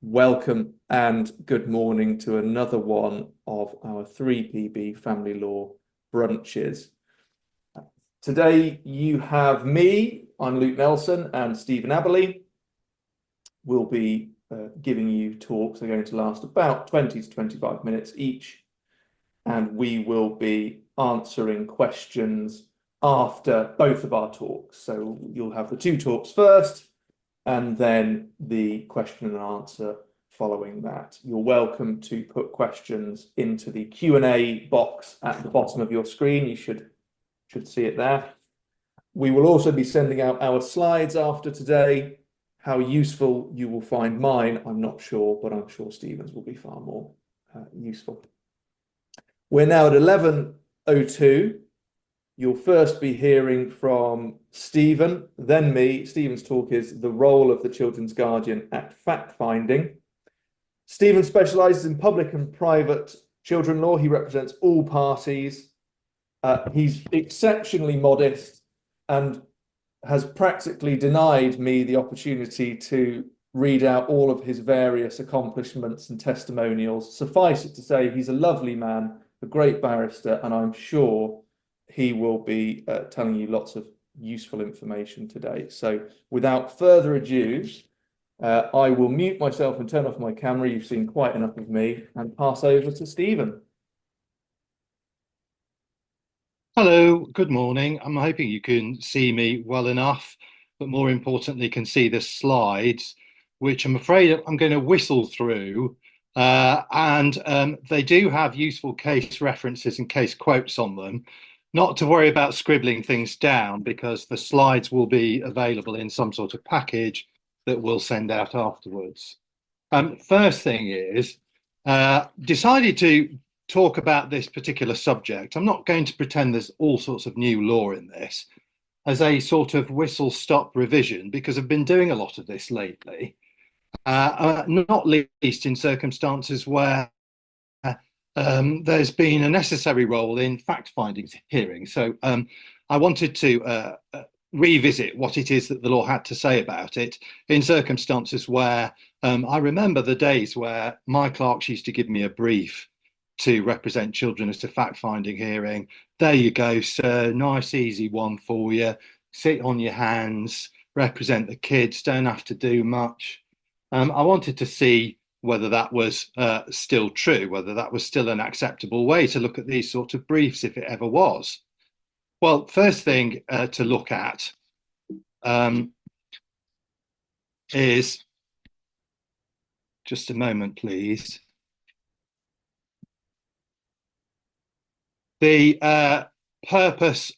Welcome and good morning to another one of our 3PB family law brunches. Today you have me, I'm Luke Nelson, and Stephen Abberley. We'll be giving you talks. They're going to last about 20 to 25 minutes each, and we will be answering questions after both of our talks. So you'll have the two talks first, and then the question and answer following that. You're welcome to put questions into the Q&A box at the bottom of your screen. You should see it there. We will also be sending out our slides after today. How useful you will find mine, I'm not sure, but I'm sure Stephen's will be far more useful. We're now at 11:02. You'll first be hearing from Stephen, then me. Stephen's talk is the role of the children's guardian at fact-finding. Stephen specialises in public and private children law. He represents all parties. He's exceptionally modest and has practically denied me the opportunity to read out all of his various accomplishments and testimonials. Suffice it to say, he's a lovely man, a great barrister, and I'm sure he will be telling you lots of useful information today. So without further ado, I will mute myself and turn off my camera. You've seen quite enough of me, and pass over to Stephen. Hello, good morning. I'm hoping you can see me well enough, but more importantly, can see the slides, which I'm afraid I'm going to whistle through. They do have useful case references and case quotes on them. Not to worry about scribbling things down, because the slides will be available in some sort of package that we'll send out afterwards. First thing is, decided to talk about this particular subject. I'm not going to pretend there's all sorts of new law in this as a sort of whistle-stop revision, because I've been doing a lot of this lately, not least in circumstances where there's been a necessary role in fact-finding hearings. So I wanted to revisit what it is that the law had to say about it in circumstances where I remember the days where my clerks used to give me a brief to represent children at a fact-finding hearing. There you go, sir, nice easy one for you. Sit on your hands, represent the kids, don't have to do much. I wanted to see whether that was still true, whether that was still an acceptable way to look at these sorts of briefs, if it ever was. Well, first thing to look at is, just a moment, please. The purpose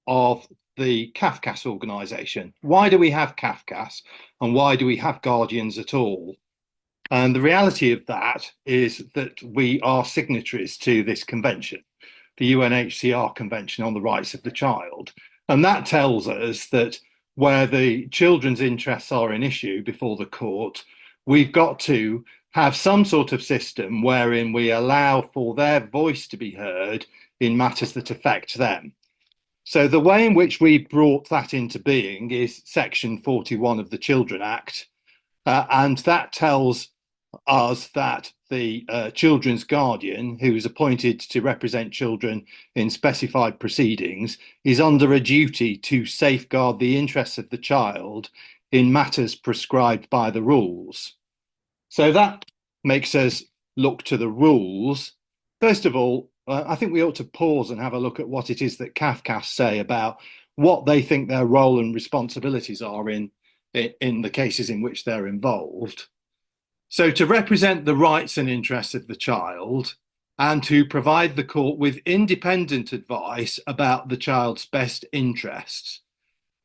of the CAFCAS organisation. Why do we have CAFCAS, and why do we have guardians at all? And the reality of that is that we are signatories to this convention, the UNHCR Convention on the Rights of the Child. And that tells us that where the children's interests are an issue before the court, we've got to have some sort of system wherein we allow for their voice to be heard in matters that affect them. So the way in which we brought that into being is Section 41 of the Children Act, and that tells us that the children's guardian, who is appointed to represent children in specified proceedings, is under a duty to safeguard the interests of the child in matters prescribed by the rules. So that makes us look to the rules. First of all, I think we ought to pause and have a look at what it is that CAFCAS say about what they think their role and responsibilities are in the cases in which they're involved. So to represent the rights and interests of the child and to provide the court with independent advice about the child's best interests.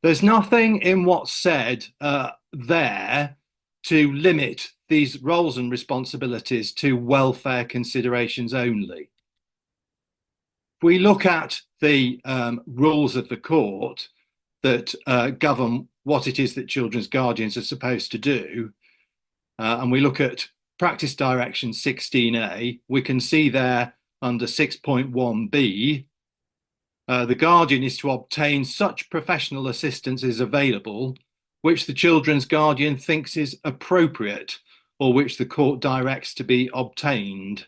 There's nothing in what's said there to limit these roles and responsibilities to welfare considerations only. If we look at the rules of the court that govern what it is that children's guardians are supposed to do, and we look at Practice Direction 16A, we can see there under 6.1b, the guardian is to obtain such professional assistance as available which the children's guardian thinks is appropriate or which the court directs to be obtained.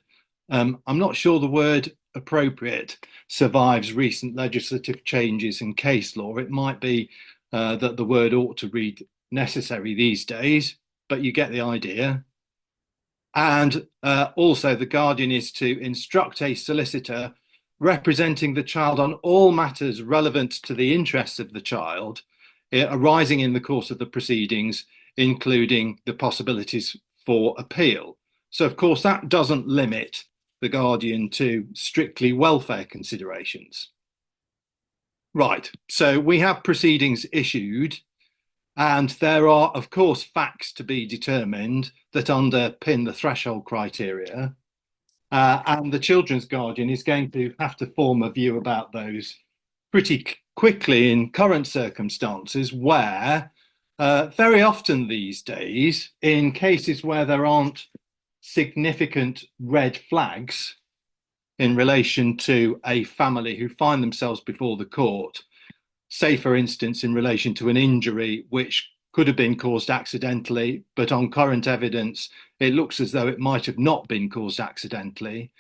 I'm not sure the word appropriate survives recent legislative changes in case law. It might be that the word ought to read necessary these days, but you get the idea. And also the guardian is to instruct a solicitor representing the child on all matters relevant to the interests of the child arising in the course of the proceedings, including the possibilities for appeal. So, of course, that doesn't limit the guardian to strictly welfare considerations. Right, so we have proceedings issued, and there are, of course, facts to be determined that underpin the threshold criteria. And the children's guardian is going to have to form a view about those pretty quickly in current circumstances, where very often these days, in cases where there aren't significant red flags in relation to a family who find themselves before the court, say, for instance, in relation to an injury which could have been caused accidentally, but on current evidence, it looks as though it might have not been caused accidentally.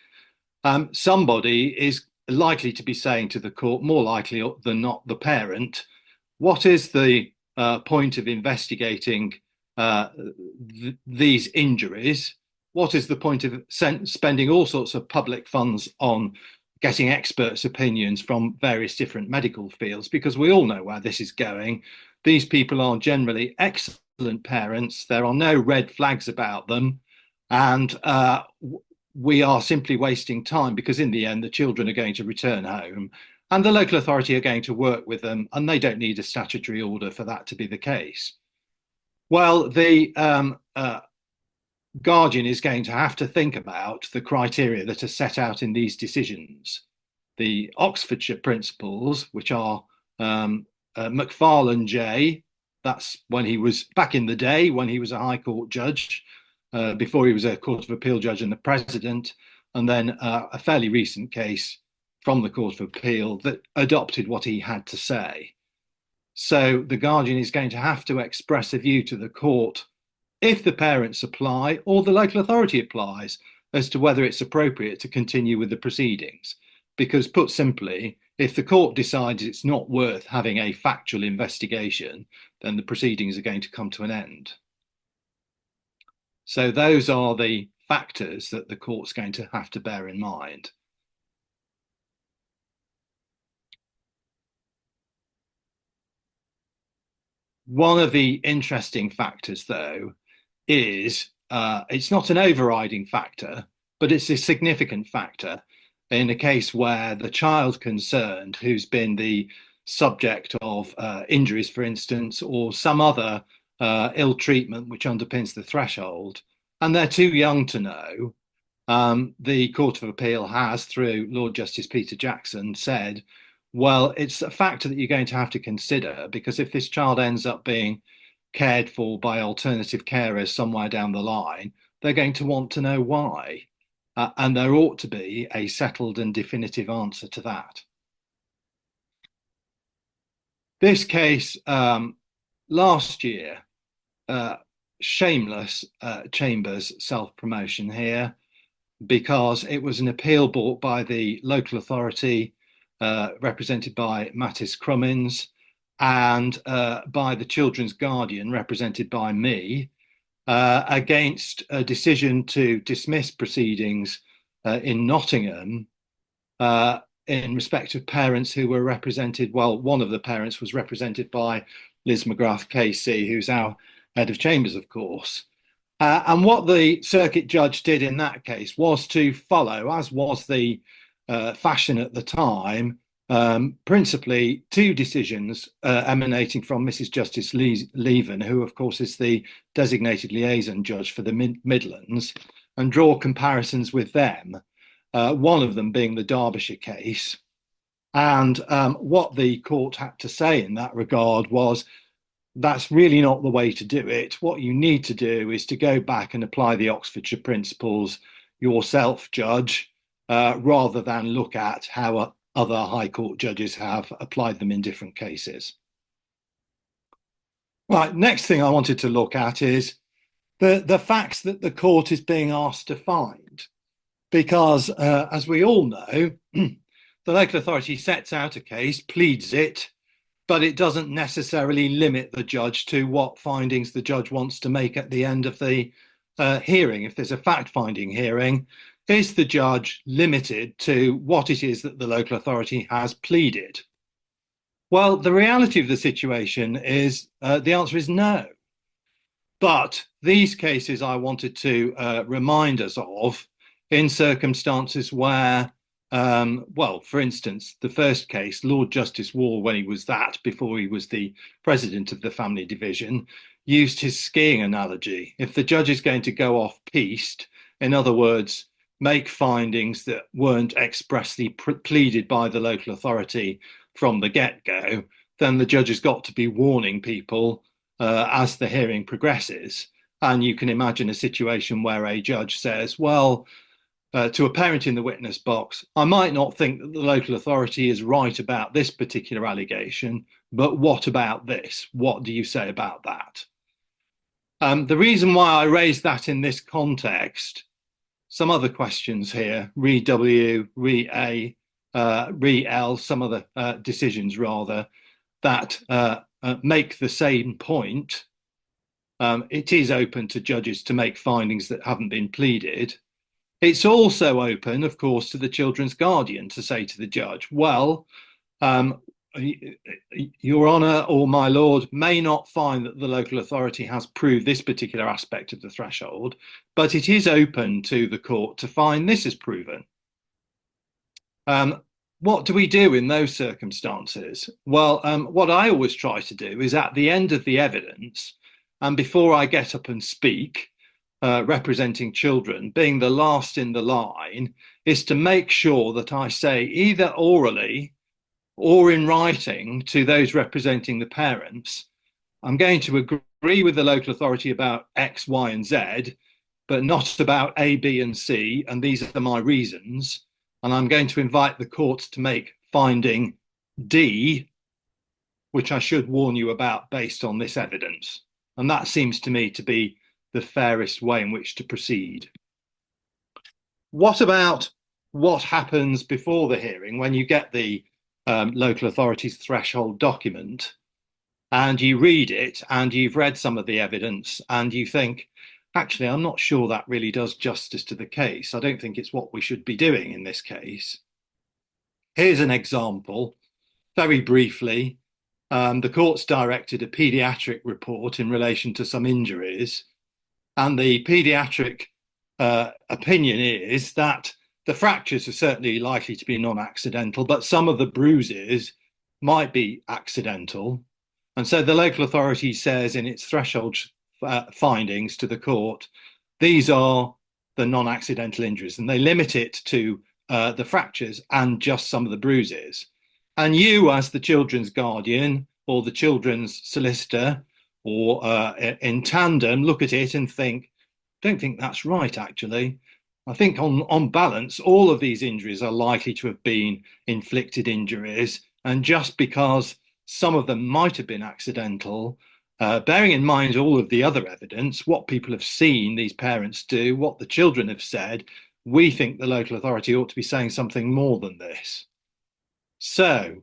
Somebody is likely to be saying to the court, more likely than not the parent, what is the point of investigating these injuries? What is the point of spending all sorts of public funds on getting experts' opinions from various different medical fields? Because we all know where this is going. These people are generally excellent parents. There are no red flags about them. And we are simply wasting time, because in the end, the children are going to return home and the local authority are going to work with them, and they don't need a statutory order for that to be the case. Well, the guardian is going to have to think about the criteria that are set out in these decisions. The Oxfordshire principles, which are Macfarlane J, that's when he was back in the day when he was a High Court judge, before he was a Court of Appeal judge and the president, and then a fairly recent case from the Court of Appeal that adopted what he had to say. So the guardian is going to have to express a view to the court if the parents apply or the local authority applies as to whether it's appropriate to continue with the proceedings. Because put simply, if the court decides it's not worth having a factual investigation, then the proceedings are going to come to an end. So those are the factors that the court's going to have to bear in mind. One of the interesting factors, though, is it's not an overriding factor, but it's a significant factor in a case where the child concerned, who's been the subject of injuries, for instance, or some other ill treatment which underpins the threshold, and they're too young to know, the Court of Appeal has, through Lord Justice Peter Jackson, said, well, it's a factor that you're going to have to consider, because if this child ends up being cared for by alternative carers somewhere down the line, they're going to want to know why. And there ought to be a settled and definitive answer to that. This case, last year, shameless Chambers self-promotion here, because it was an appeal brought by the local authority, represented by Mattis Crummins, and by the children's guardian, represented by me, against a decision to dismiss proceedings in Nottingham in respect of parents who were represented. Well, one of the parents was represented by Liz McGrath KC, who's our head of chambers, of course. And what the circuit judge did in that case was to follow, as was the fashion at the time, principally two decisions emanating from Mrs. Justice Leven, who of course is the designated liaison judge for the Midlands, and draw comparisons with them, one of them being the Derbyshire case. And what the court had to say in that regard was, that's really not the way to do it. What you need to do is to go back and apply the Oxfordshire principles yourself, judge, rather than look at how other High Court judges have applied them in different cases. Right, next thing I wanted to look at is the facts that the court is being asked to find. Because, as we all know, the local authority sets out a case, pleads it, but it doesn't necessarily limit the judge to what findings the judge wants to make at the end of the hearing. If there's a fact-finding hearing, is the judge limited to what it is that the local authority has pleaded? Well, the reality of the situation is the answer is no. But these cases I wanted to remind us of in circumstances where, well, for instance, the first case, Lord Justice Wall, when he was that, before he was the president of the family division, used his skiing analogy. If the judge is going to go off piste, in other words, make findings that weren't expressly pleaded by the local authority from the get-go, then the judge has got to be warning people as the hearing progresses. And you can imagine a situation where a judge says, well, to a parent in the witness box, I might not think that the local authority is right about this particular allegation, but what about this? What do you say about that? The reason why I raised that in this context, some other questions here, re W, re A, re L, some other decisions rather, that make the same point. It is open to judges to make findings that haven't been pleaded. It's also open, of course, to the children's guardian to say to the judge, well, Your Honour or my Lord may not find that the local authority has proved this particular aspect of the threshold, but it is open to the court to find this is proven. What do we do in those circumstances? Well, what I always try to do is at the end of the evidence, and before I get up and speak, representing children, being the last in the line, is to make sure that I say either orally or in writing to those representing the parents, I'm going to agree with the local authority about X, Y, and Z, but not about A, B, and C, and these are my reasons. And I'm going to invite the court to make finding D, which I should warn you about based on this evidence. And that seems to me to be the fairest way in which to proceed. What about what happens before the hearing when you get the local authority's threshold document and you read it and you've read some of the evidence and you think, actually, I'm not sure that really does justice to the case. I don't think it's what we should be doing in this case. Here's an example, very briefly. The court's directed a paediatric report in relation to some injuries, and the paediatric opinion is that the fractures are certainly likely to be non-accidental, but some of the bruises might be accidental. And so the local authority says in its threshold findings to the court, these are the non-accidental injuries, and they limit it to the fractures and just some of the bruises. And you, as the children's guardian or the children's solicitor, or in tandem, look at it and think, don't think that's right, actually. I think on balance, all of these injuries are likely to have been inflicted injuries. And just because some of them might have been accidental, bearing in mind all of the other evidence, what people have seen these parents do, what the children have said, we think the local authority ought to be saying something more than this. So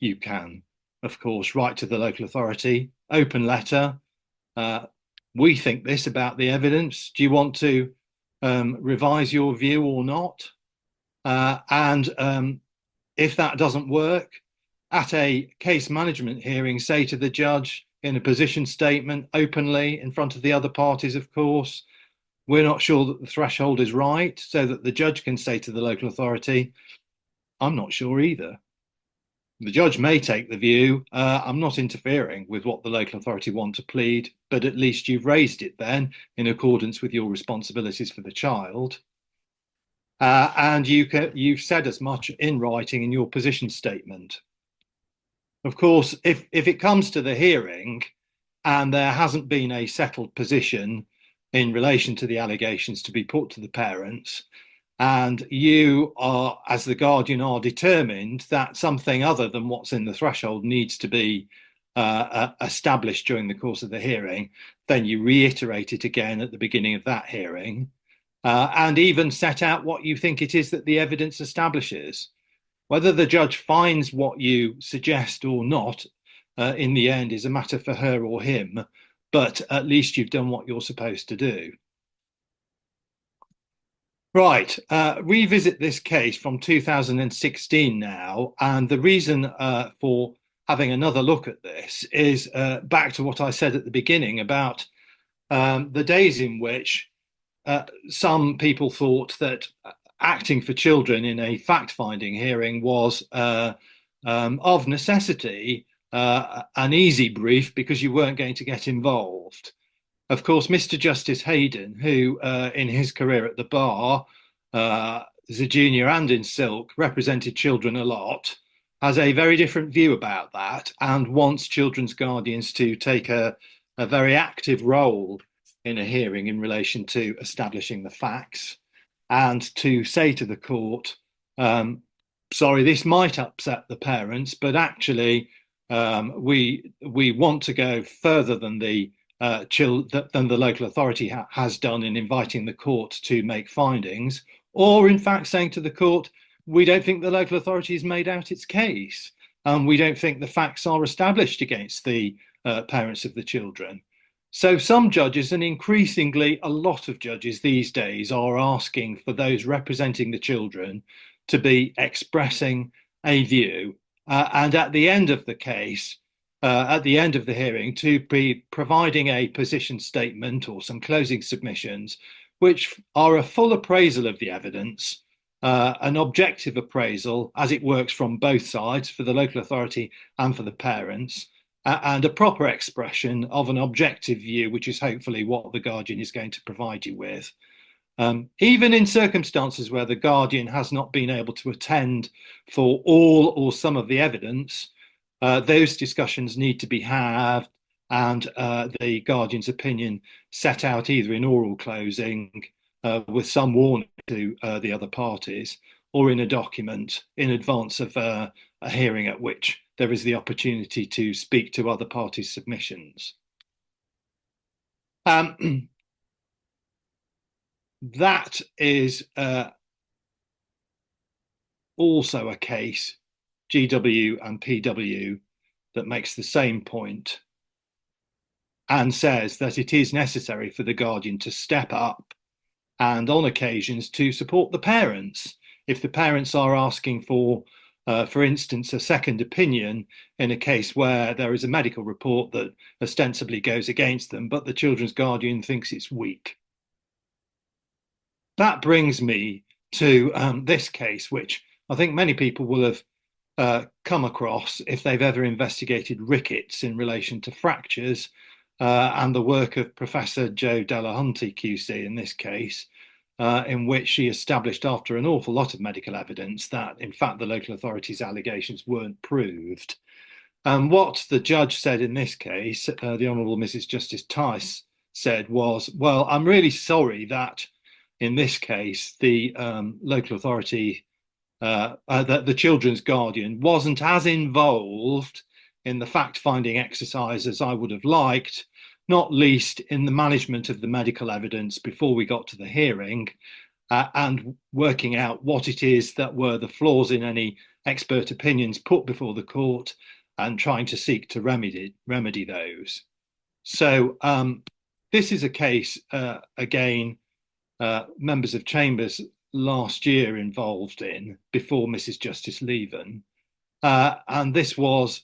you can, of course, write to the local authority, open letter. We think this about the evidence. Do you want to revise your view or not? And if that doesn't work, at a case management hearing, say to the judge in a position statement openly in front of the other parties, of course, we're not sure that the threshold is right, so that the judge can say to the local authority, I'm not sure either. The judge may take the view, I'm not interfering with what the local authority want to plead, but at least you've raised it then in accordance with your responsibilities for the child. And you've said as much in writing in your position statement. Of course, if it comes to the hearing and there hasn't been a settled position in relation to the allegations to be put to the parents, and you are, as the guardian, are determined that something other than what's in the threshold needs to be established during the course of the hearing, then you reiterate it again at the beginning of that hearing, and even set out what you think it is that the evidence establishes. Whether the judge finds what you suggest or not, in the end, is a matter for her or him, but at least you've done what you're supposed to do. Right, revisit this case from 2016 now, and the reason for having another look at this is back to what I said at the beginning about the days in which some people thought that acting for children in a fact-finding hearing was of necessity an easy brief because you weren't going to get involved. Of course, Mr. Justice Hayden, who in his career at the bar, as a junior and in Silk, represented children a lot, has a very different view about that and wants children's guardians to take a very active role in a hearing in relation to establishing the facts, and to say to the court, sorry, this might upset the parents, but actually we want to go further than the local authority has done in inviting the court to make findings, or in fact saying to the court, we don't think the local authority has made out its case, and we don't think the facts are established against the parents of the children. So some judges, and increasingly a lot of judges these days, are asking for those representing the children to be expressing a view, and at the end of the case, at the end of the hearing, to be providing a position statement or some closing submissions, which are a full appraisal of the evidence, an objective appraisal as it works from both sides, for the local authority and for the parents, and a proper expression of an objective view, which is hopefully what the guardian is going to provide you with. Even in circumstances where the guardian has not been able to attend for all or some of the evidence, those discussions need to be had, and the guardian's opinion set out either in oral closing with some warning to the other parties, or in a document in advance of a hearing at which there is the opportunity to speak to other parties' submissions. That is also a case, GW and PW, that makes the same point and says that it is necessary for the guardian to step up and on occasions to support the parents. If the parents are asking for instance, a second opinion in a case where there is a medical report that ostensibly goes against them, but the children's guardian thinks it's weak. That brings me to this case, which I think many people will have come across if they've ever investigated rickets in relation to fractures, and the work of Professor Jo Delahunty QC in this case, in which she established, after an awful lot of medical evidence, that in fact the local authority's allegations weren't proved. And what the judge said in this case, the Honourable Mrs. Justice Tice said was, well, I'm really sorry that in this case the local authority, that the children's guardian wasn't as involved in the fact-finding exercise as I would have liked, not least in the management of the medical evidence before we got to the hearing, and working out what it is that were the flaws in any expert opinions put before the court, and trying to seek to remedy those. So this is a case, again, members of Chambers last year involved in, before Mrs. Justice Leven, and this was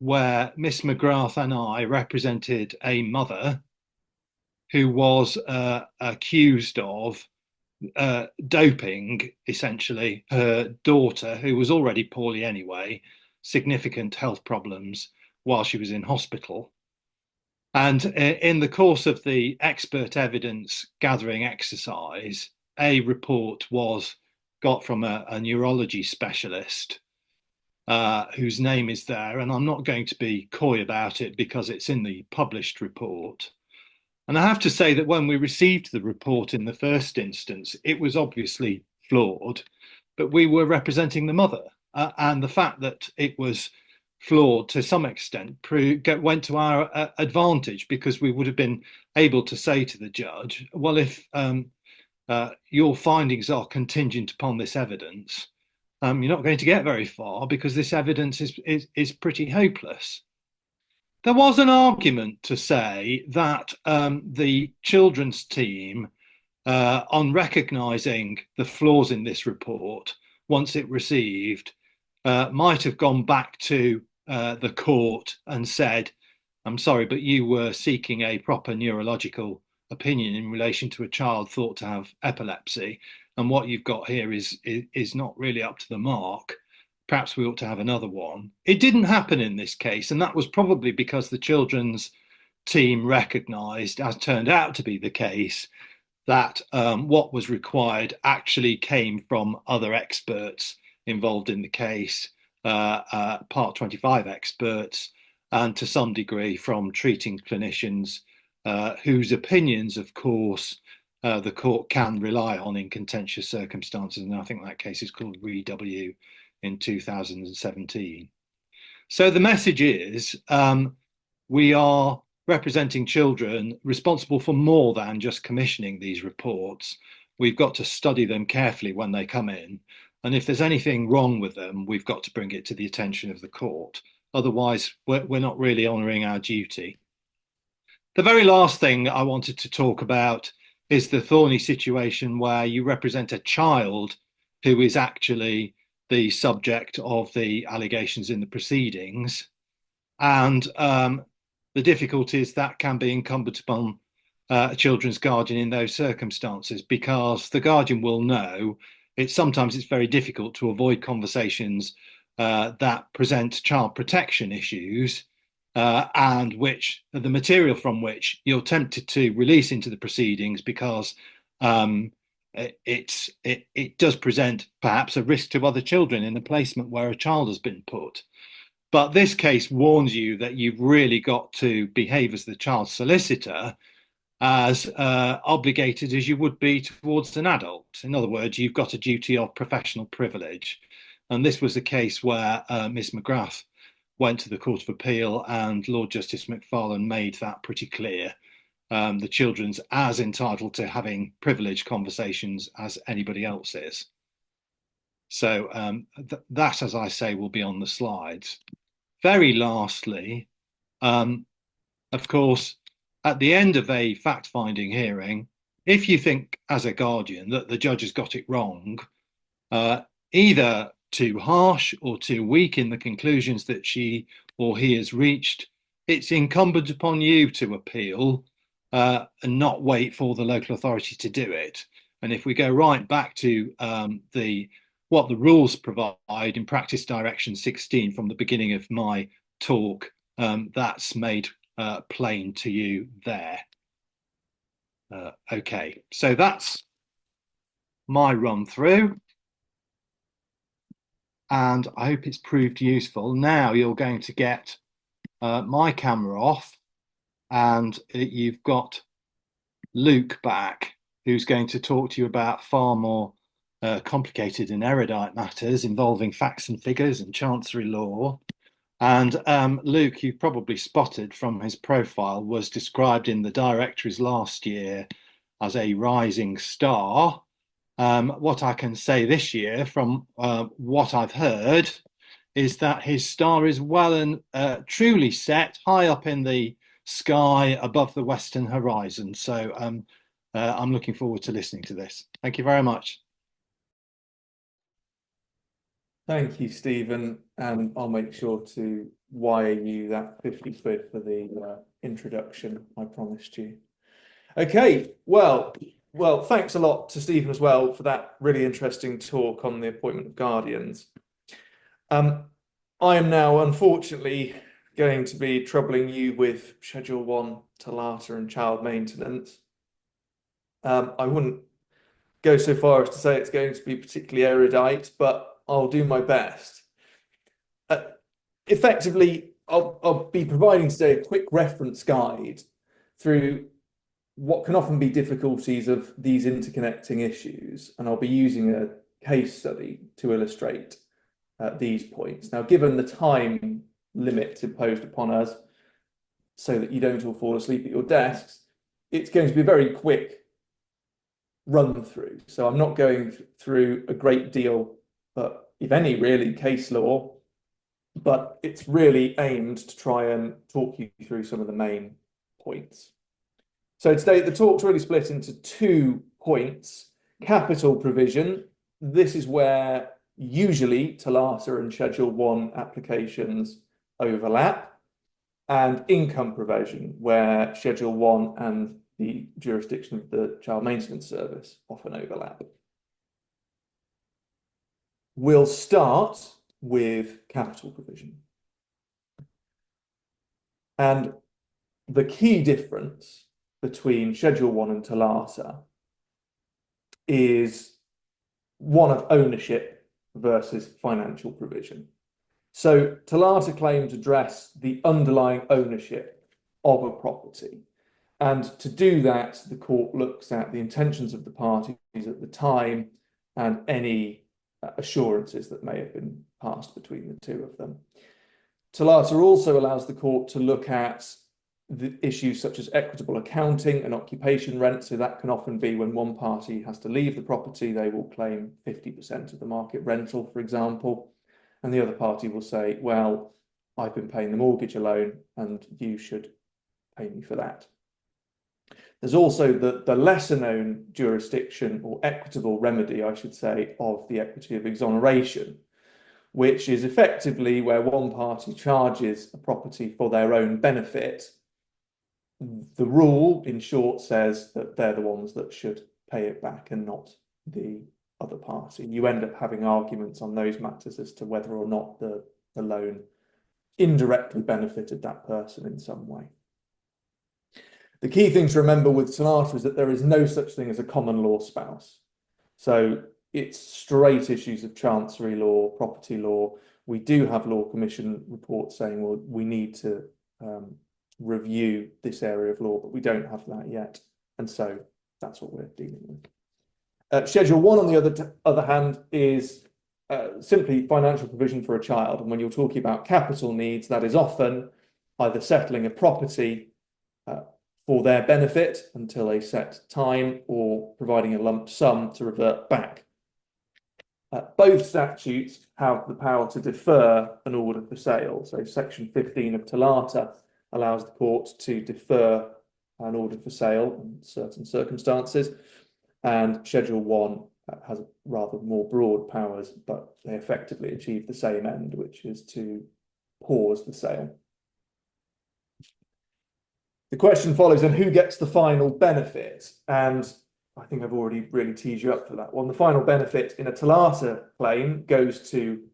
where Miss McGrath and I represented a mother who was accused of doping, essentially, her daughter, who was already poorly anyway, significant health problems while she was in hospital. And in the course of the expert evidence gathering exercise, a report was got from a neurology specialist, whose name is there, and I'm not going to be coy about it because it's in the published report. And I have to say that when we received the report in the first instance, it was obviously flawed, but we were representing the mother, and the fact that it was flawed to some extent went to our advantage, because we would have been able to say to the judge, well, if your findings are contingent upon this evidence, you're not going to get very far, because this evidence is pretty hopeless. There was an argument to say that the children's team, on recognising the flaws in this report, once it received, might have gone back to the court and said, I'm sorry, but you were seeking a proper neurological opinion in relation to a child thought to have epilepsy, and what you've got here is not really up to the mark. Perhaps we ought to have another one. It didn't happen in this case, and that was probably because the children's team recognised, as turned out to be the case, that what was required actually came from other experts involved in the case, Part 25 experts, and to some degree from treating clinicians, whose opinions, of course, the court can rely on in contentious circumstances. And I think that case is called Re-W in 2017. So the message is, we are representing children responsible for more than just commissioning these reports. We've got to study them carefully when they come in. And if there's anything wrong with them, we've got to bring it to the attention of the court. Otherwise, we're not really honouring our duty. The very last thing I wanted to talk about is the thorny situation where you represent a child who is actually the subject of the allegations in the proceedings. And the difficulties that can be incumbent upon a children's guardian in those circumstances, because the guardian will know sometimes it's very difficult to avoid conversations that present child protection issues, and which the material from which you're tempted to release into the proceedings, because it does present perhaps a risk to other children in a placement where a child has been put. But this case warns you that you've really got to behave as the child solicitor, as obligated as you would be towards an adult. In other words, you've got a duty of professional privilege. And this was a case where Ms. McGrath went to the Court of Appeal, and Lord Justice McFarlane made that pretty clear. The children's as entitled to having privileged conversations as anybody else is. So that, as I say, will be on the slides. Very lastly, of course, at the end of a fact-finding hearing, if you think as a guardian that the judge has got it wrong, either too harsh or too weak in the conclusions that she or he has reached, it's incumbent upon you to appeal and not wait for the local authority to do it. And if we go right back to what the rules provide in Practice Direction 16 from the beginning of my talk, that's made plain to you there. Okay, so that's my run through, and I hope it's proved useful. Now you're going to get my camera off, and you've got Luke back, who's going to talk to you about far more complicated and erudite matters involving facts and figures and chancery law. And Luke, you've probably spotted from his profile, was described in the directories last year as a rising star. What I can say this year, from what I've heard, is that his star is well and truly set high up in the sky above the western horizon. So I'm looking forward to listening to this. Thank you very much. Thank you, Stephen, and I'll make sure to wire you that 50 quid for the introduction I promised you. Okay, well, thanks a lot to Stephen as well for that really interesting talk on the appointment of guardians. I am now, unfortunately, going to be troubling you with Schedule 1 TOLATA and child maintenance. I wouldn't go so far as to say it's going to be particularly erudite, but I'll do my best. Effectively, I'll be providing today a quick reference guide through what can often be difficulties of these interconnecting issues, and I'll be using a case study to illustrate these points. Now, given the time limit imposed upon us so that you don't all fall asleep at your desks, it's going to be a very quick run through. So I'm not going through a great deal, but if any, really, case law, but it's really aimed to try and talk you through some of the main points. So today the talk's really split into 2 points. Capital provision. This is where usually TOLATA and Schedule 1 applications overlap, and income provision, where Schedule 1 and the jurisdiction of the Child Maintenance Service often overlap. We'll start with capital provision. And the key difference between Schedule 1 and TOLATA is one of ownership versus financial provision. So TOLATA claims address the underlying ownership of a property. And to do that, the court looks at the intentions of the parties at the time and any assurances that may have been passed between the two of them. TOLATA also allows the court to look at the issues such as equitable accounting and occupation rent. So that can often be when one party has to leave the property, they will claim 50% of the market rental, for example. And the other party will say, well, I've been paying the mortgage alone and you should pay me for that. There's also the lesser known jurisdiction or equitable remedy, I should say, of the equity of exoneration, which is effectively where one party charges a property for their own benefit. The rule, in short, says that they're the ones that should pay it back and not the other party. You end up having arguments on those matters as to whether or not the loan indirectly benefited that person in some way. The key thing to remember with TOLATA is that there is no such thing as a common law spouse. So it's straight issues of chancery law, property law. We do have Law Commission reports saying, well, we need to review this area of law, but we don't have that yet. And so that's what we're dealing with. Schedule 1, on the other hand, is simply financial provision for a child. And when you're talking about capital needs, that is often either settling a property for their benefit until a set time or providing a lump sum to revert back. Both statutes have the power to defer an order for sale. So Section 15 of TOLATA allows the court to defer an order for sale in certain circumstances, and Schedule 1 has rather more broad powers, but they effectively achieve the same end, which is to pause the sale. The question follows, and who gets the final benefit? And I think I've already really teased you up for that one. The final benefit in a TOLATA claim goes to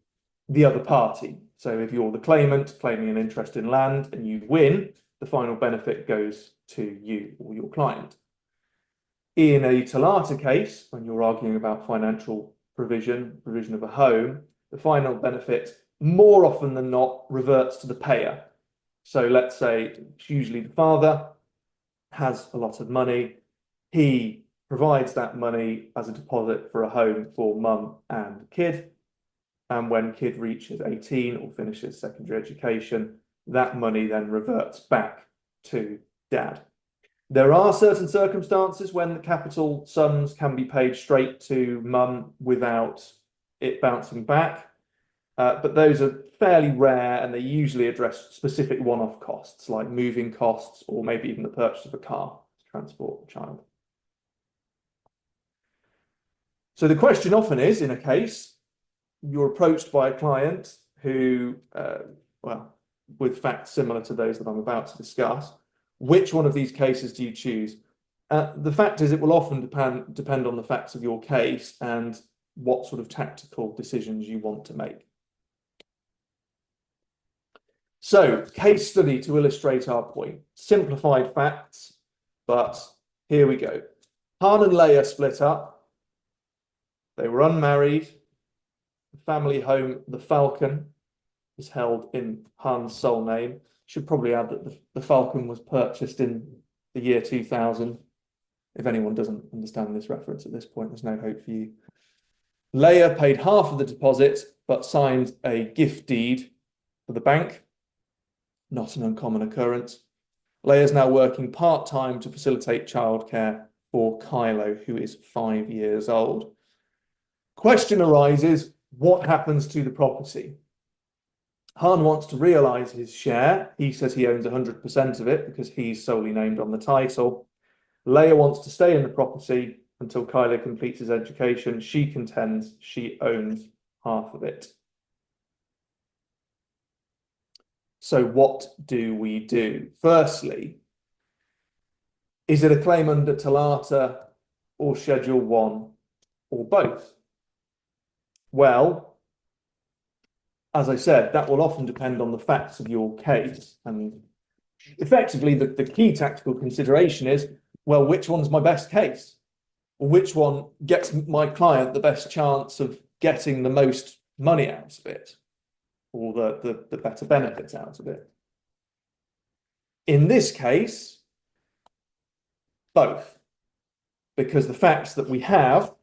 the other party. So if you're the claimant claiming an interest in land and you win, the final benefit goes to you or your client. In a TOLATA case, when you're arguing about financial provision of a home, the final benefit more often than not reverts to the payer. So let's say usually the father has a lot of money. He provides that money as a deposit for a home for mum and kid. And when kid reaches 18 or finishes secondary education, that money then reverts back to dad. There are certain circumstances when the capital sums can be paid straight to mum without it bouncing back. But those are fairly rare, and they usually address specific one-off costs like moving costs or maybe even the purchase of a car to transport the child. So the question often is, in a case, you're approached by a client who, well, with facts similar to those that I'm about to discuss, which one of these cases do you choose? The fact is it will often depend on the facts of your case and what sort of tactical decisions you want to make. So, case study to illustrate our point. Simplified facts, but here we go. Han and Leia split up. They were unmarried. The family home, the Falcon, is held in Han's sole name. Should probably add that the Falcon was purchased in the year 2000. If anyone doesn't understand this reference at this point, there's no hope for you. Leia paid half of the deposit, but signed a gift deed for the bank not an uncommon occurrence. Leia's now working part-time to facilitate childcare for Kylo, who is 5 years old. Question arises, what happens to the property? Han wants to realise his share. He says he owns 100% of it because he's solely named on the title. Leia wants to stay in the property until Kylo completes his education. She contends she owns half of it. So what do we do? Firstly, is it a claim under TOLATA or Schedule 1 or both? Well, as I said, that will often depend on the facts of your case. And effectively, the key tactical consideration is, well, which one's my best case? Or which one gets my client the best chance of getting the most money out of it? Or the better benefits out of it? In this case, both. Because the facts that we have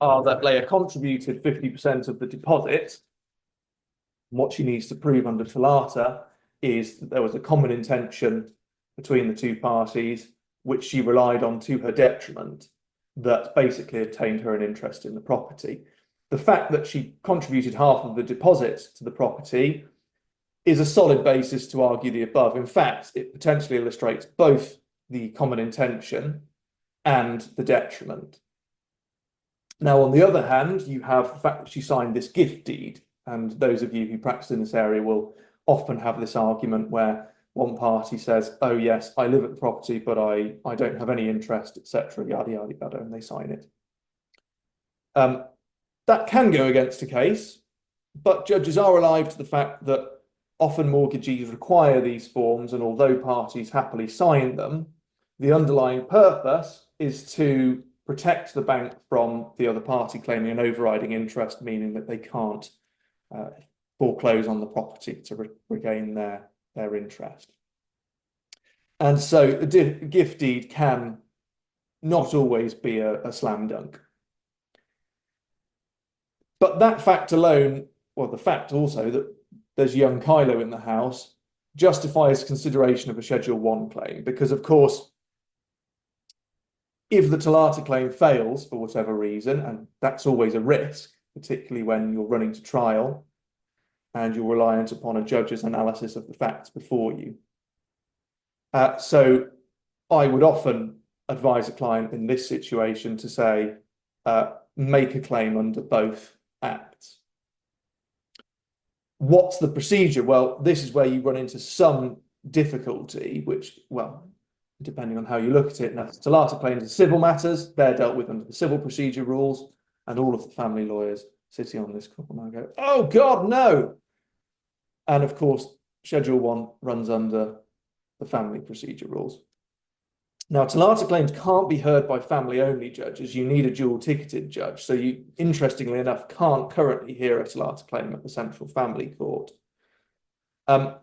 are that Leia contributed 50% of the deposit. What she needs to prove under TOLATA is that there was a common intention between the two parties, which she relied on to her detriment, that basically obtained her an interest in the property. The fact that she contributed half of the deposit to the property is a solid basis to argue the above. In fact, it potentially illustrates both the common intention and the detriment. Now, on the other hand, you have the fact that she signed this gift deed. And those of you who practice in this area will often have this argument where one party says, oh yes, I live at the property, but I don't have any interest, etc., yada, yada, yada, and they sign it. That can go against a case, but judges are alive to the fact that often mortgagees require these forms, and although parties happily sign them, the underlying purpose is to protect the bank from the other party claiming an overriding interest, meaning that they can't foreclose on the property to regain their interest. And so the gift deed can not always be a slam dunk. But that fact alone, well, the fact also that there's young Kylo in the house, justifies consideration of a Schedule 1 claim, because of course, if the TOLATA claim fails for whatever reason, and that's always a risk, particularly when you're running to trial and you're reliant upon a judge's analysis of the facts before you. So I would often advise a client in this situation to say, make a claim under both acts. What's the procedure? Well, this is where you run into some difficulty, which, well, depending on how you look at it, now TOLATA claims are civil matters, they're dealt with under the civil procedure rules, and all of the family lawyers sitting on this call now go, oh God, no. And of course, Schedule 1 runs under the family procedure rules. Now, TOLATA claims can't be heard by family-only judges. You need a dual-ticketed judge. So you, interestingly enough, can't currently hear a TOLATA claim at the Central Family Court. But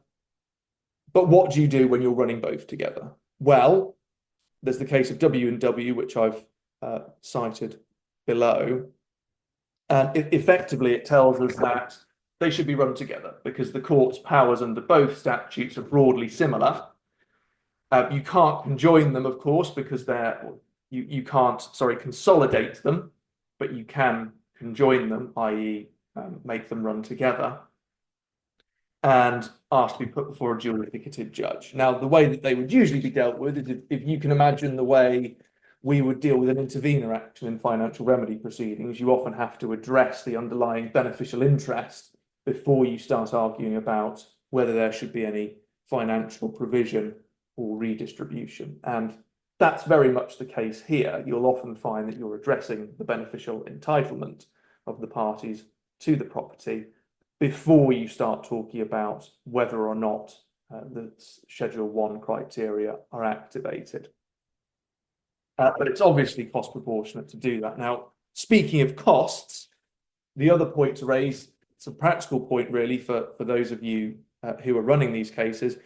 what do you do when you're running both together? Well, there's the case of W&W, which I've cited below. And effectively, it tells us that they should be run together because the court's powers under both statutes are broadly similar. You can't conjoin them, of course, because you can't, consolidate them, but you can conjoin them, i.e. Make them run together and ask to be put before a duly ticketed judge. Now, the way that they would usually be dealt with is if you can imagine the way we would deal with an intervenor action in financial remedy proceedings, you often have to address the underlying beneficial interest before you start arguing about whether there should be any financial provision or redistribution. And that's very much the case here. You'll often find that you're addressing the beneficial entitlement of the parties to the property before you start talking about whether or not the Schedule 1 criteria are activated. But it's obviously cost proportionate to do that. Now, speaking of costs, the other point to raise, it's a practical point really for those of you who are running these cases,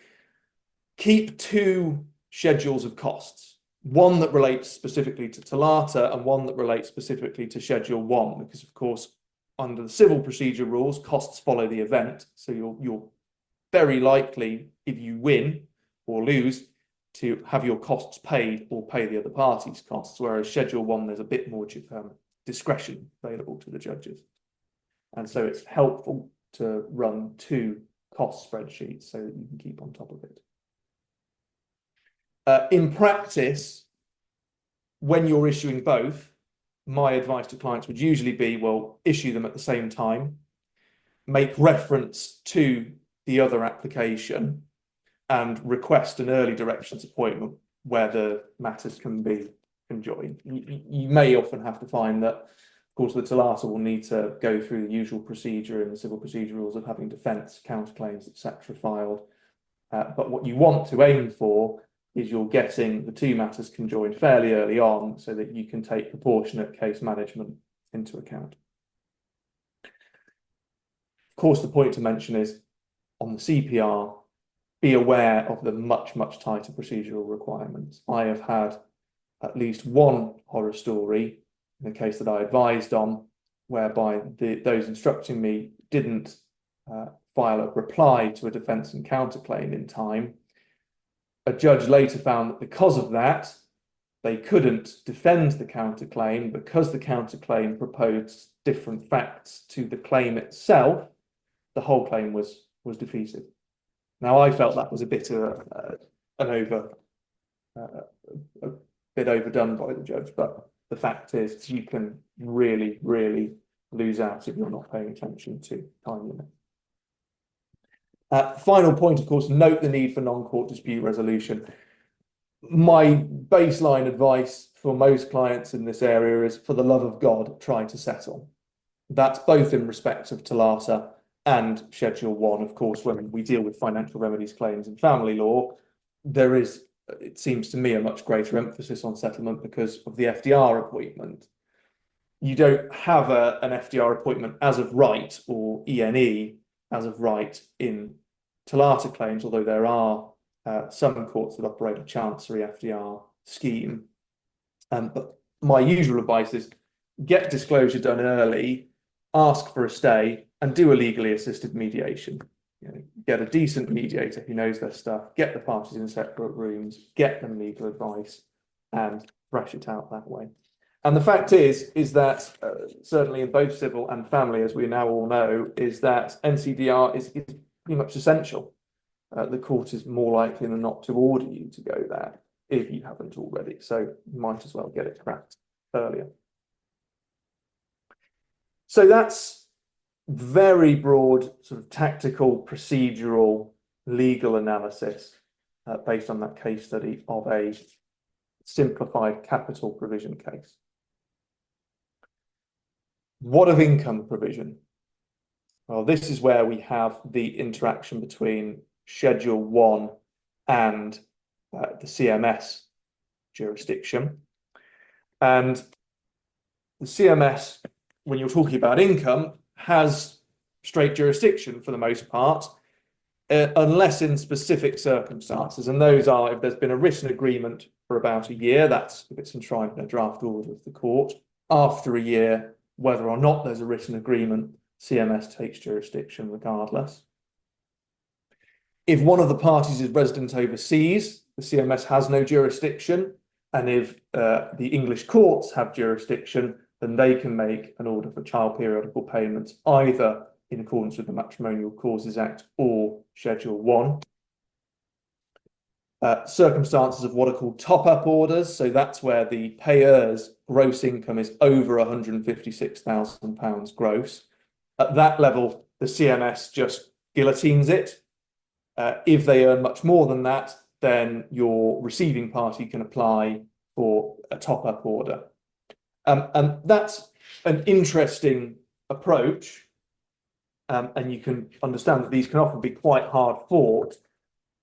keep two schedules of costs, one that relates specifically to TOLATA and one that relates specifically to Schedule 1, because of course, under the civil procedure rules, costs follow the event. So you're very likely, if you win or lose, to have your costs paid or pay the other party's costs, whereas Schedule 1, there's a bit more discretion available to the judges. And so it's helpful to run 2 cost spreadsheets so that you can keep on top of it. In practice, when you're issuing both, my advice to clients would usually be, well, issue them at the same time, make reference to the other application, and request an early directions appointment where the matters can be conjoined. You may often have to find that, of course, the TOLATA will need to go through the usual procedure in the civil procedure rules of having defence, counterclaims, etc. filed. But what you want to aim for is you're getting the 2 matters conjoined fairly early on so that you can take proportionate case management into account. Of course, the point to mention is on the CPR, be aware of the much, much tighter procedural requirements. I have had at least one horror story in a case that I advised on, whereby those instructing me didn't file a reply to a defence and counterclaim in time. A judge later found that because of that, they couldn't defend the counterclaim because the counterclaim proposed different facts to the claim itself. The whole claim was defeated. Now, I felt that was a bit overdone by the judge, but the fact is you can really, really lose out if you're not paying attention to time limit. Final point, of course, note the need for non-court dispute resolution. My baseline advice for most clients in this area is, for the love of God, try to settle. That's both in respect of TOLATA and Schedule 1. Of course, when we deal with financial remedies claims in family law, there is, it seems to me, a much greater emphasis on settlement because of the FDR appointment. You don't have an FDR appointment as of right, or ENE as of right, in TOLATA claims, although there are some courts that operate a chancery FDR scheme. But my usual advice is get disclosure done early, ask for a stay, and do a legally assisted mediation. Get a decent mediator who knows their stuff, get the parties in separate rooms, get them legal advice, and thrash it out that way. And the fact is that certainly in both civil and family, as we now all know, is that NCDR is pretty much essential. The court is more likely than not to order you to go there if you haven't already. So you might as well get it cracked earlier. So that's very broad, sort of tactical, procedural, legal analysis based on that case study of a simplified capital provision case. What of income provision? Well, this is where we have the interaction between Schedule 1 and the CMS jurisdiction. And the CMS, when you're talking about income, has straight jurisdiction for the most part, unless in specific circumstances. And those are if there's been a written agreement for about a year, that's if it's enshrined in a draft order of the court. After a year, whether or not there's a written agreement, CMS takes jurisdiction regardless. If one of the parties is resident overseas, the CMS has no jurisdiction. And if the English courts have jurisdiction, then they can make an order for child periodical payments, either in accordance with the Matrimonial Causes Act or Schedule 1. Circumstances of what are called top-up orders, so that's where the payer's gross income is over £156,000 gross. At that level, the CMS just guillotines it. If they earn much more than that, then your receiving party can apply for a top-up order. And that's an interesting approach. And you can understand that these can often be quite hard fought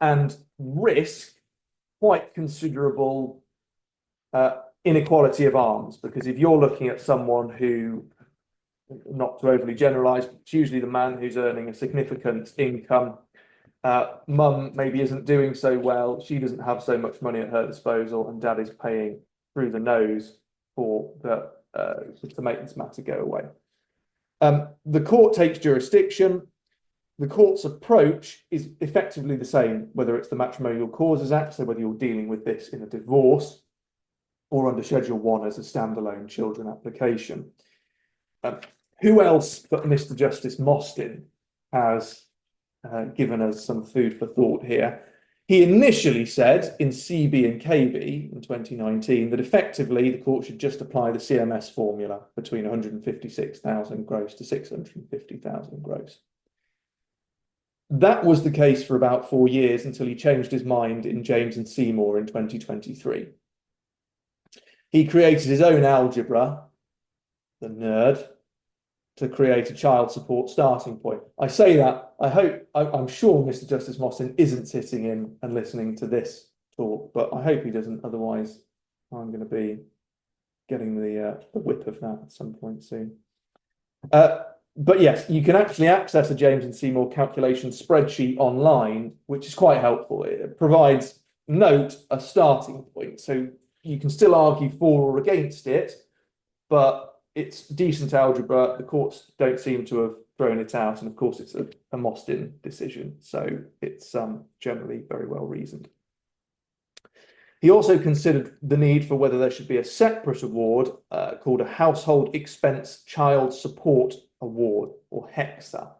and risk quite considerable inequality of arms. Because if you're looking at someone who, not to overly generalize, it's usually the man who's earning a significant income. Mum maybe isn't doing so well. She doesn't have so much money at her disposal, and dad is paying through the nose for to make this matter go away. The court takes jurisdiction. the court's approach is effectively the same, whether it's the Matrimonial Causes Act, so whether you're dealing with this in a divorce, or under Schedule 1 as a standalone children application. Who else but Mr. Justice Mostyn has given us some food for thought here? He initially said in CB and KB in 2019 that effectively the court should just apply the CMS formula between 156,000 gross to 650,000 gross. That was the case for about 4 years until he changed his mind in James and Seymour in 2023. He created his own algebra, the nerd, to create a child support starting point. I say that, I'm sure Mr. Justice Mostyn isn't sitting in and listening to this talk, but I hope he doesn't, otherwise I'm going to be getting the whip of that at some point soon. But yes, you can actually access a James and Seymour calculation spreadsheet online, which is quite helpful. It provides, note, a starting point. So you can still argue for or against it, but it's decent algebra. The courts don't seem to have thrown it out. And of course, it's a Mostyn decision. So it's generally very well reasoned. He also considered the need for whether there should be a separate award called a Household Expense Child Support Award, or HEXA.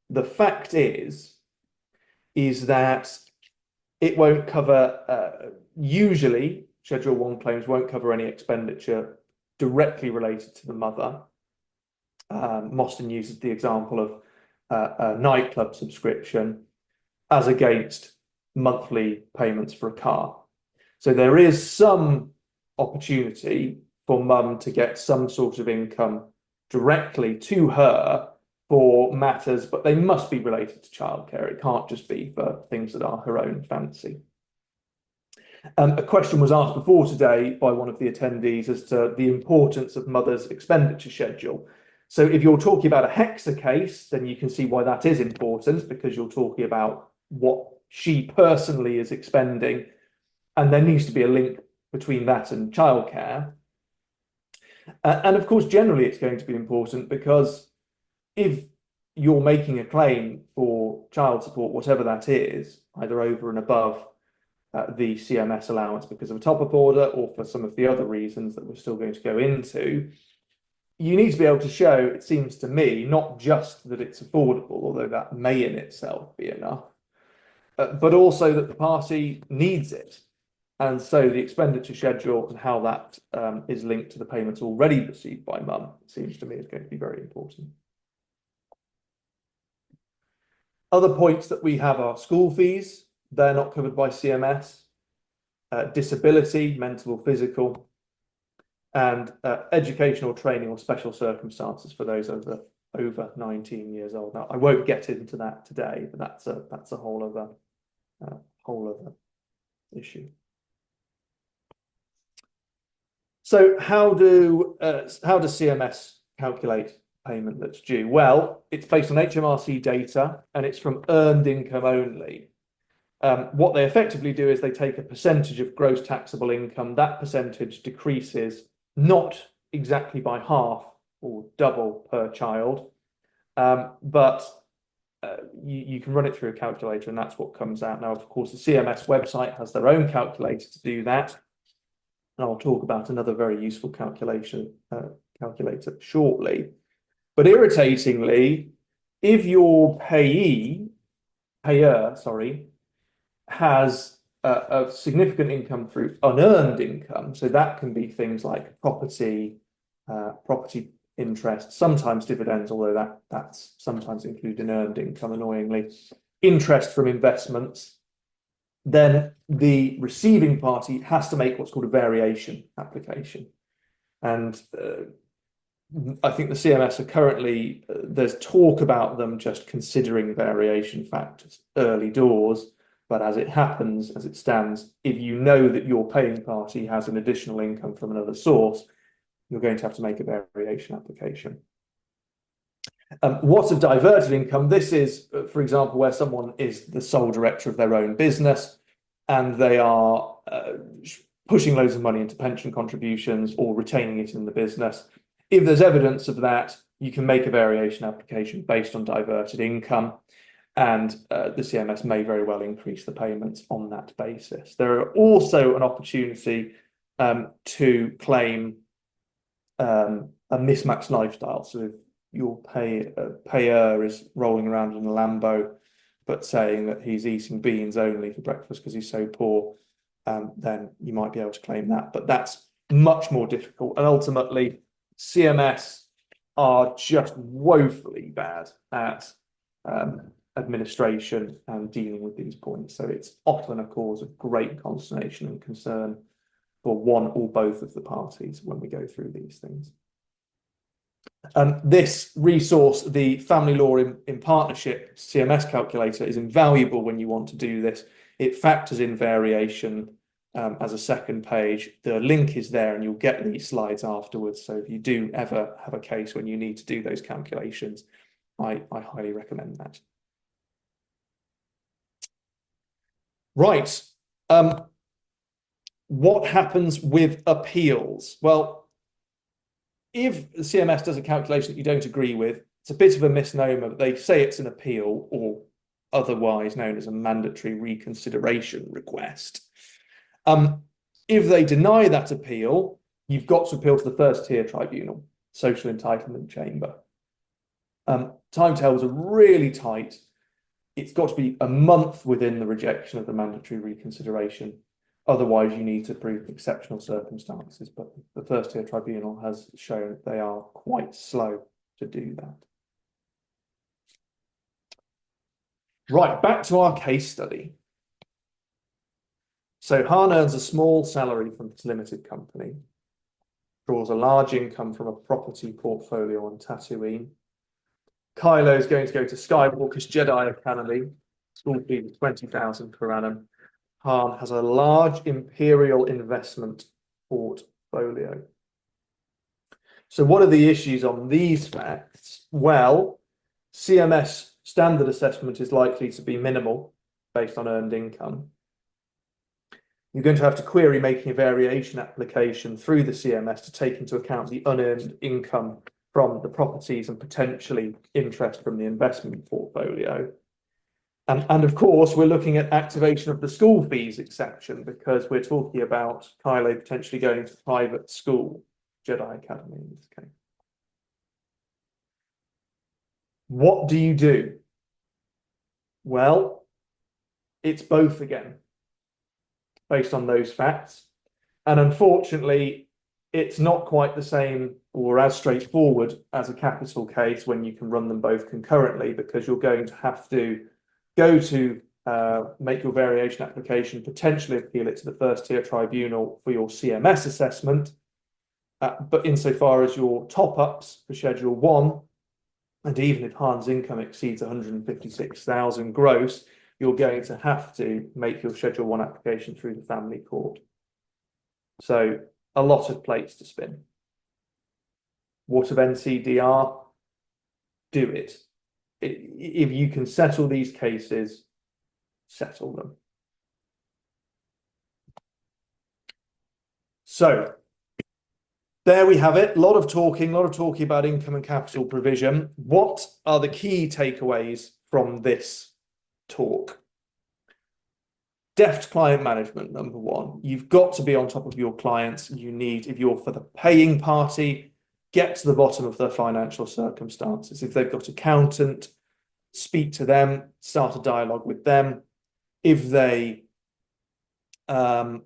The fact is that it won't cover, usually Schedule 1 claims won't cover any expenditure directly related to the mother. Mostyn uses the example of a nightclub subscription as against monthly payments for a car. So there is some opportunity for mum to get some sort of income directly to her for matters, but they must be related to childcare. It can't just be for things that are her own fancy. A question was asked before today by one of the attendees as to the importance of mother's expenditure schedule. So if you're talking about a HEXA case, then you can see why that is important, because you're talking about what she personally is expending, and there needs to be a link between that and childcare. And of course, generally it's going to be important because if you're making a claim for child support, whatever that is, either over and above the CMS allowance because of a top-up order or for some of the other reasons that we're still going to go into, you need to be able to show, it seems to me, not just that it's affordable, although that may in itself be enough, but also that the party needs it. And so the expenditure schedule and how that is linked to the payments already received by mum, it seems to me, is going to be very important. Other points that we have are school fees. They're not covered by CMS. Disability, mental or physical, and educational training or special circumstances for those over 19 years old. Now, I won't get into that today, but that's a whole other issue. So how does CMS calculate payment that's due? Well, it's based on HMRC data and it's from earned income only. What they effectively do is they take a percentage of gross taxable income. That percentage decreases not exactly by half or double per child, but you can run it through a calculator and that's what comes out. Now, of course, the CMS website has their own calculator to do that. And I'll talk about another very useful calculator shortly. But irritatingly, if your payer, has a significant income through unearned income, so that can be things like property interest, sometimes dividends, although that's sometimes included in earned income, annoyingly, interest from investments, then the receiving party has to make what's called a variation application. And I think the CMS are currently, there's talk about them just considering variation factors early doors, but as it happens, as it stands, if you know that your paying party has an additional income from another source, you're going to have to make a variation application. What's a diverted income? This is, for example, where someone is the sole director of their own business and they are pushing loads of money into pension contributions or retaining it in the business. If there's evidence of that, you can make a variation application based on diverted income, and the CMS may very well increase the payments on that basis. There are also an opportunity to claim a mismatched lifestyle. So if your payer is rolling around in a Lambo, but saying that he's eating beans only for breakfast because he's so poor, then you might be able to claim that. But that's much more difficult. And ultimately, CMS are just woefully bad at administration and dealing with these points. So it's often a cause of great consternation and concern for one or both of the parties when we go through these things. This resource, the Family Law in Partnership CMS calculator, is invaluable when you want to do this. It factors in variation as a second page. The link is there and you'll get these slides afterwards. So if you do ever have a case when you need to do those calculations, I highly recommend that. Right. What happens with appeals? Well, if the CMS does a calculation that you don't agree with, it's a bit of a misnomer, but they say it's an appeal, or otherwise known as a mandatory reconsideration request. If they deny that appeal, you've got to appeal to the first tier tribunal, social entitlement chamber. Timetables are really tight. It's got to be a month within the rejection of the mandatory reconsideration. Otherwise, you need to prove exceptional circumstances, but the first tier tribunal has shown they are quite slow to do that. Right, back to our case study. So Han earns a small salary from his limited company, draws a large income from a property portfolio on Tatooine. Kylo is going to go to Skywalker's Jedi Academy, school fee is 20,000 per annum. Han has a large Imperial investment portfolio. So what are the issues on these facts? Well, CMS standard assessment is likely to be minimal based on earned income. You're going to have to query making a variation application through the CMS to take into account the unearned income from the properties and potentially interest from the investment portfolio. And of course, we're looking at activation of the school fees exception because we're talking about Kylo potentially going to private school, Jedi Academy in this case. What do you do? Well, it's both again, based on those facts. And unfortunately, it's not quite the same or as straightforward as a capital case when you can run them both concurrently, because you're going to have to go to make your variation application, potentially appeal it to the first tier tribunal for your CMS assessment. But insofar as your top-ups for Schedule 1, and even if Han's income exceeds 156,000 gross, you're going to have to make your Schedule 1 application through the family court. So a lot of plates to spin. What of NCDR? Do it. If you can settle these cases, settle them. So there we have it. A lot of talking about income and capital provision. What are the key takeaways from this talk? Deft client management, number one. You've got to be on top of your clients. You need, if you're for the paying party, get to the bottom of their financial circumstances. If they've got accountant, speak to them, start a dialogue with them. If they have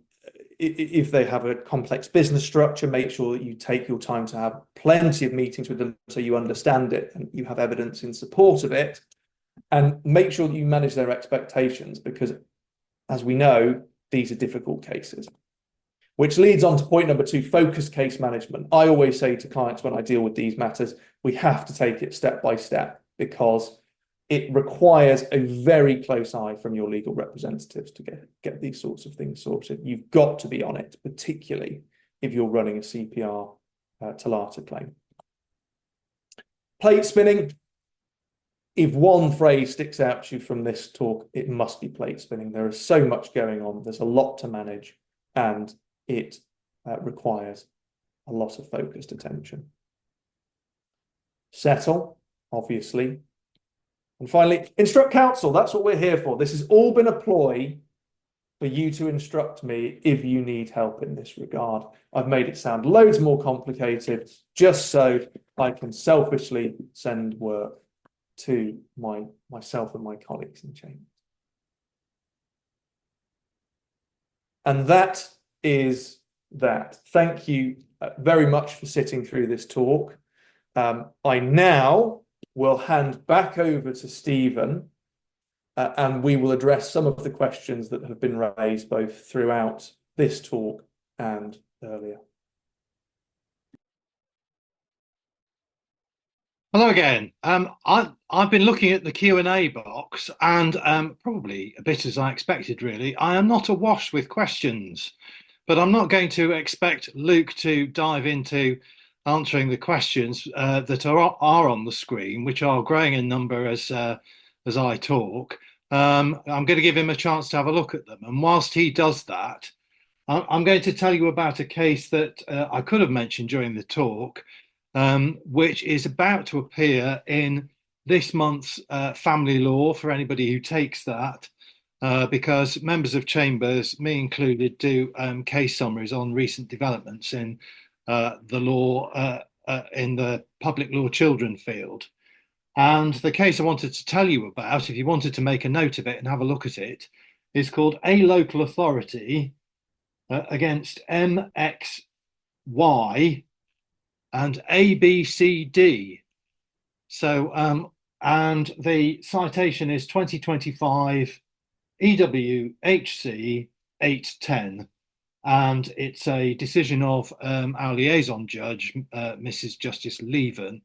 a complex business structure, make sure that you take your time to have plenty of meetings with them so you understand it and you have evidence in support of it. And make sure that you manage their expectations, because as we know, these are difficult cases. Which leads on to point number 2, focused case management. I always say to clients when I deal with these matters, we have to take it step by step, because it requires a very close eye from your legal representatives to get these sorts of things sorted. You've got to be on it, particularly if you're running a CPR TOLATA claim. Plate spinning. If one phrase sticks out to you from this talk, it must be plate spinning. There is so much going on. There's a lot to manage, and it requires a lot of focused attention. settle, obviously. And finally, instruct counsel. That's what we're here for. This has all been a ploy for you to instruct me if you need help in this regard. I've made it sound loads more complicated just so I can selfishly send work to myself and my colleagues in chambers. And that is that. Thank you very much for sitting through this talk. I now will hand back over to Stephen, and we will address some of the questions that have been raised both throughout this talk and earlier. Hello again. I've been looking at the Q&A box, and probably a bit as I expected, really. I am not awash with questions, but I'm not going to expect Luke to dive into answering the questions that are on the screen, which are growing in number as I talk. I'm going to give him a chance to have a look at them. And whilst he does that, I'm going to tell you about a case that I could have mentioned during the talk, which is about to appear in this month's Family Law for anybody who takes that, because members of Chambers, me included, do case summaries on recent developments in the law, in the public law children field. And the case I wanted to tell you about, if you wanted to make a note of it and have a look at it, is called A Local Authority against MXY and ABCD. So, and the citation is 2025 EWHC 810. And it's a decision of our liaison judge, Mrs. Justice Leven.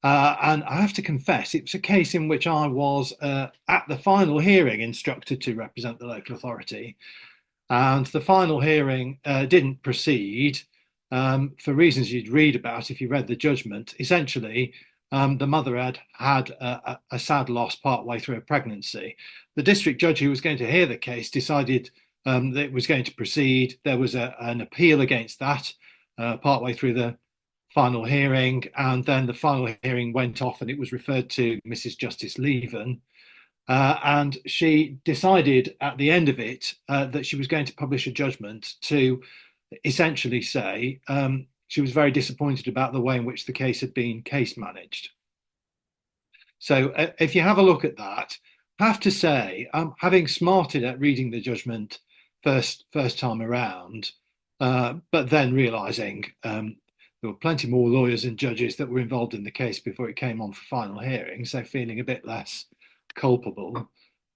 And I have to confess, it was a case in which I was at the final hearing instructed to represent the local authority. And the final hearing didn't proceed for reasons you'd read about if you read the judgment. Essentially, the mother had a sad loss partway through a pregnancy. The district judge who was going to hear the case decided that it was going to proceed. There was an appeal against that partway through the final hearing, and then the final hearing went off and it was referred to Mrs. Justice Leven. And she decided at the end of it that she was going to publish a judgment to essentially say she was very disappointed about the way in which the case had been case managed. So if you have a look at that, I have to say, having smarted at reading the judgment first time around, but then realising there were plenty more lawyers and judges that were involved in the case before it came on for final hearing, so feeling a bit less culpable.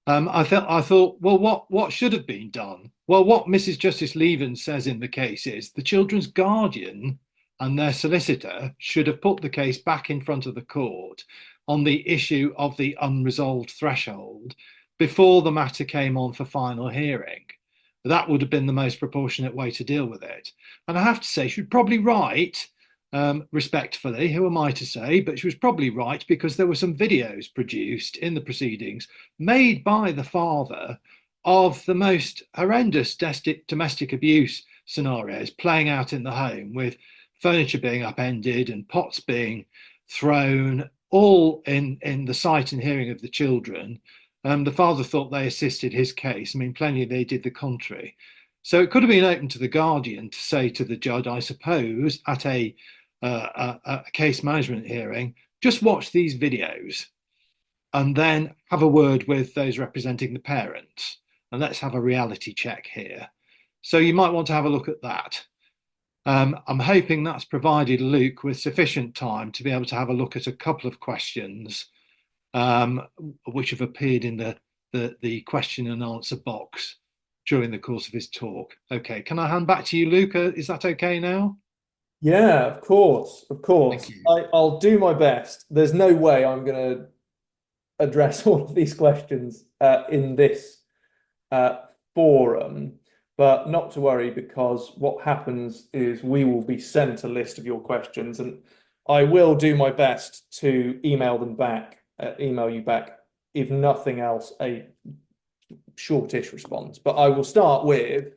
I thought, well, what should have been done? Well, what Mrs. Justice Leven says in the case is the children's guardian and their solicitor should have put the case back in front of the court on the issue of the unresolved threshold before the matter came on for final hearing. That would have been the most proportionate way to deal with it. And I have to say, she was probably right. Respectfully, who am I to say, but she was probably right, because there were some videos produced in the proceedings made by the father of the most horrendous domestic abuse scenarios playing out in the home, with furniture being upended and pots being thrown, all in the sight and hearing of the children. The father thought they assisted his case. I mean, plainly they did the contrary. So it could have been open to the guardian to say to the judge, I suppose, at a case management hearing, just watch these videos and then have a word with those representing the parents, and let's have a reality check here. So you might want to have a look at that. I'm hoping that's provided Luke with sufficient time to be able to have a look at a couple of questions which have appeared in the question and answer box during the course of his talk. Okay, can I hand back to you, Luke? Is that okay now? Yeah, of course, of course. Thank you. I'll do my best. There's no way I'm going to address all of these questions in this forum, but not to worry, because what happens is we will be sent a list of your questions, and I will do my best to email you back, if nothing else, a shortish response. But I will start with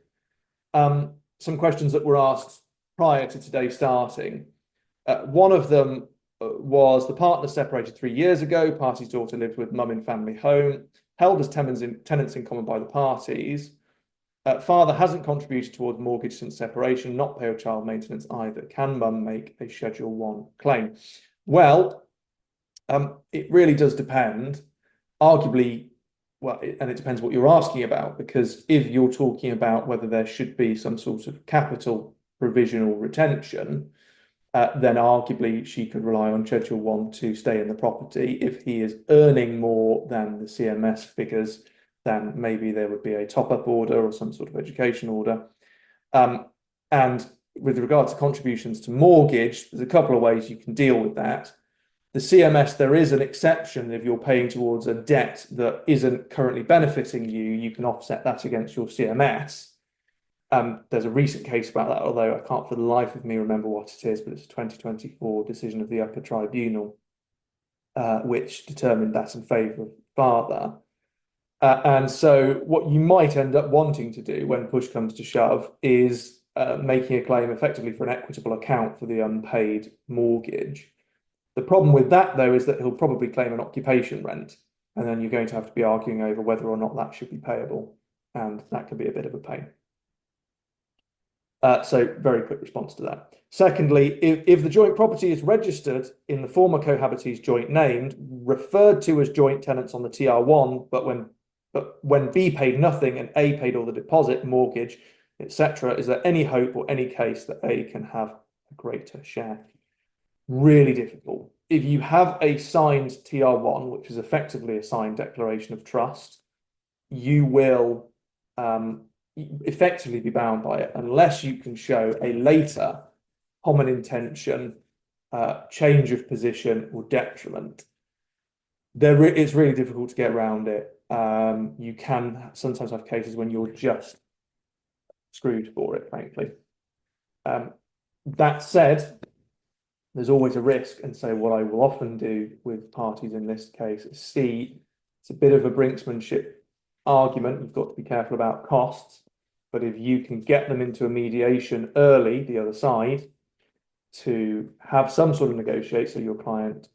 some questions that were asked prior to today starting. One of them was the partner separated 3 years ago. Party's daughter lived with mum in family home, held as tenants in common by the parties. Father hasn't contributed towards mortgage since separation, not paid child maintenance either. Can mum make a Schedule 1 claim? Well, it really does depend. Arguably, well, and it depends what you're asking about, because if you're talking about whether there should be some sort of capital provisional retention, then arguably she could rely on Schedule 1 to stay in the property. If he is earning more than the CMS figures, then maybe there would be a top-up order or some sort of education order. And with regard to contributions to mortgage, there's a couple of ways you can deal with that. The CMS, there is an exception if you're paying towards a debt that isn't currently benefiting you, you can offset that against your CMS. There's a recent case about that, although I can't for the life of me remember what it is, but it's a 2024 decision of the upper tribunal, which determined that in favour of father. And so what you might end up wanting to do when push comes to shove is making a claim effectively for an equitable account for the unpaid mortgage. The problem with that, though, is that he'll probably claim an occupation rent, and then you're going to have to be arguing over whether or not that should be payable, and that can be a bit of a pain. So very quick response to that. Secondly, if the joint property is registered in the former cohabitees joint named, referred to as joint tenants on the TR1, but when B paid nothing and A paid all the deposit, mortgage, etc., is there any hope or any case that A can have a greater share? Really difficult. If you have a signed TR1, which is effectively a signed declaration of trust, you will effectively be bound by it unless you can show a later common intention, change of position or detriment. It's really difficult to get around it. You can sometimes have cases when you're just screwed for it, frankly. That said, there's always a risk, and so what I will often do with parties in this case is see it's a bit of a brinksmanship argument. You've got to be careful about costs, but if you can get them into a mediation early, the other side, to have some sort of negotiate so your client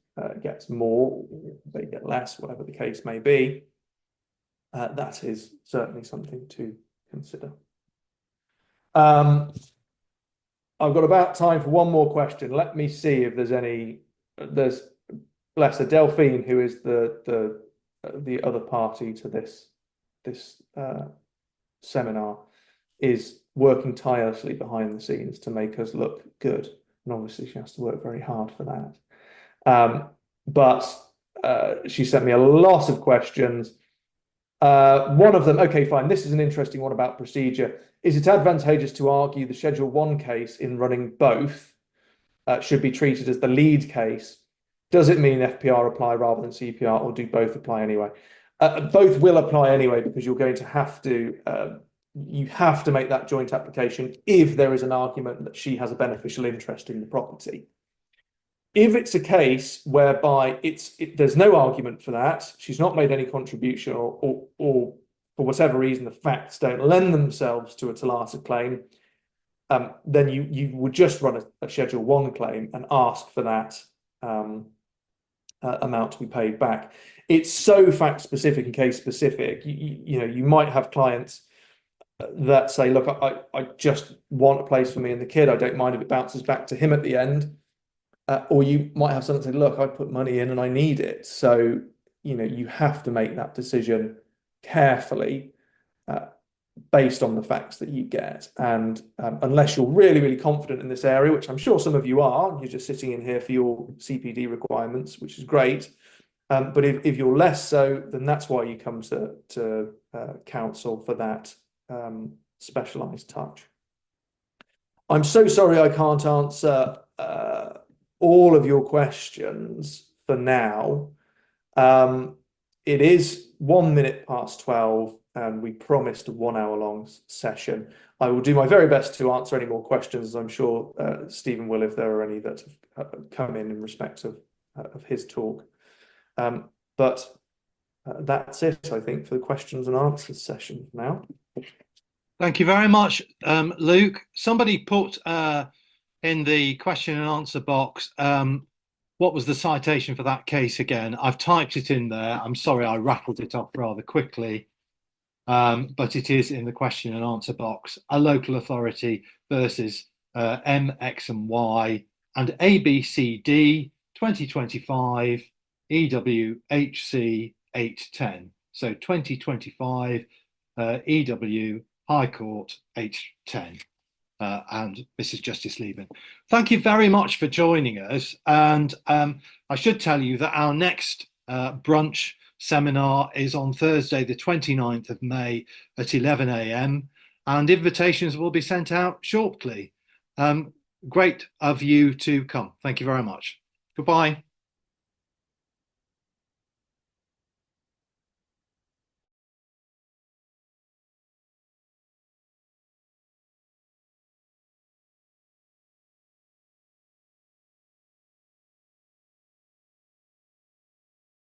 gets more, they get less, whatever the case may be, that is certainly something to consider. I've got about time for one more question. Let me see if there's any. There's bless her, Delphine, who is the other party to this seminar, is working tirelessly behind the scenes to make us look good, and obviously she has to work very hard for that. But she sent me a lot of questions. One of them, okay, fine. This is an interesting one about procedure. Is it advantageous to argue the Schedule 1 case in running both should be treated as the lead case? Does it mean FPR apply rather than CPR, or do both apply anyway? Both will apply anyway, because you're going to have to you have to make that joint application if there is an argument that she has a beneficial interest in the property. If it's a case whereby there's no argument for that, she's not made any contribution, or for whatever reason the facts don't lend themselves to a TOLATA claim, then you would just run a Schedule 1 claim and ask for that amount to be paid back. It's so fact specific and case specific. You know, you might have clients that say, look, I just want a place for me and the kid. I don't mind if it bounces back to him at the end. Or you might have someone say, look, I put money in and I need it. So, you know, you have to make that decision carefully based on the facts that you get. And unless you're really, really confident in this area, which I'm sure some of you are, you're just sitting in here for your CPD requirements, which is great. But if you're less so, then that's why you come to counsel for that specialised touch. I'm so sorry I can't answer all of your questions for now. It is 1 minute past 12 and we promised a 1 hour long session. I will do my very best to answer any more questions, as I'm sure Stephen will, if there are any that have come in respect of his talk. But that's it, I think, for the questions and answers session now. Thank you very much, Luke. Somebody put in the question and answer box What was the citation for that case again? I've typed it in there. I'm sorry, I rattled it off rather quickly. But it is in the question and answer box. A local authority versus M, X and Y and ABCD 2025 EWHC 810. So 2025 EW High Court H10. And Mrs. Justice Lieben. Thank you very much for joining us. And I should tell you that our next brunch seminar is on Thursday, the 29th of May at 11 a.m. and invitations will be sent out shortly. Great of you to come. Thank you very much. Goodbye.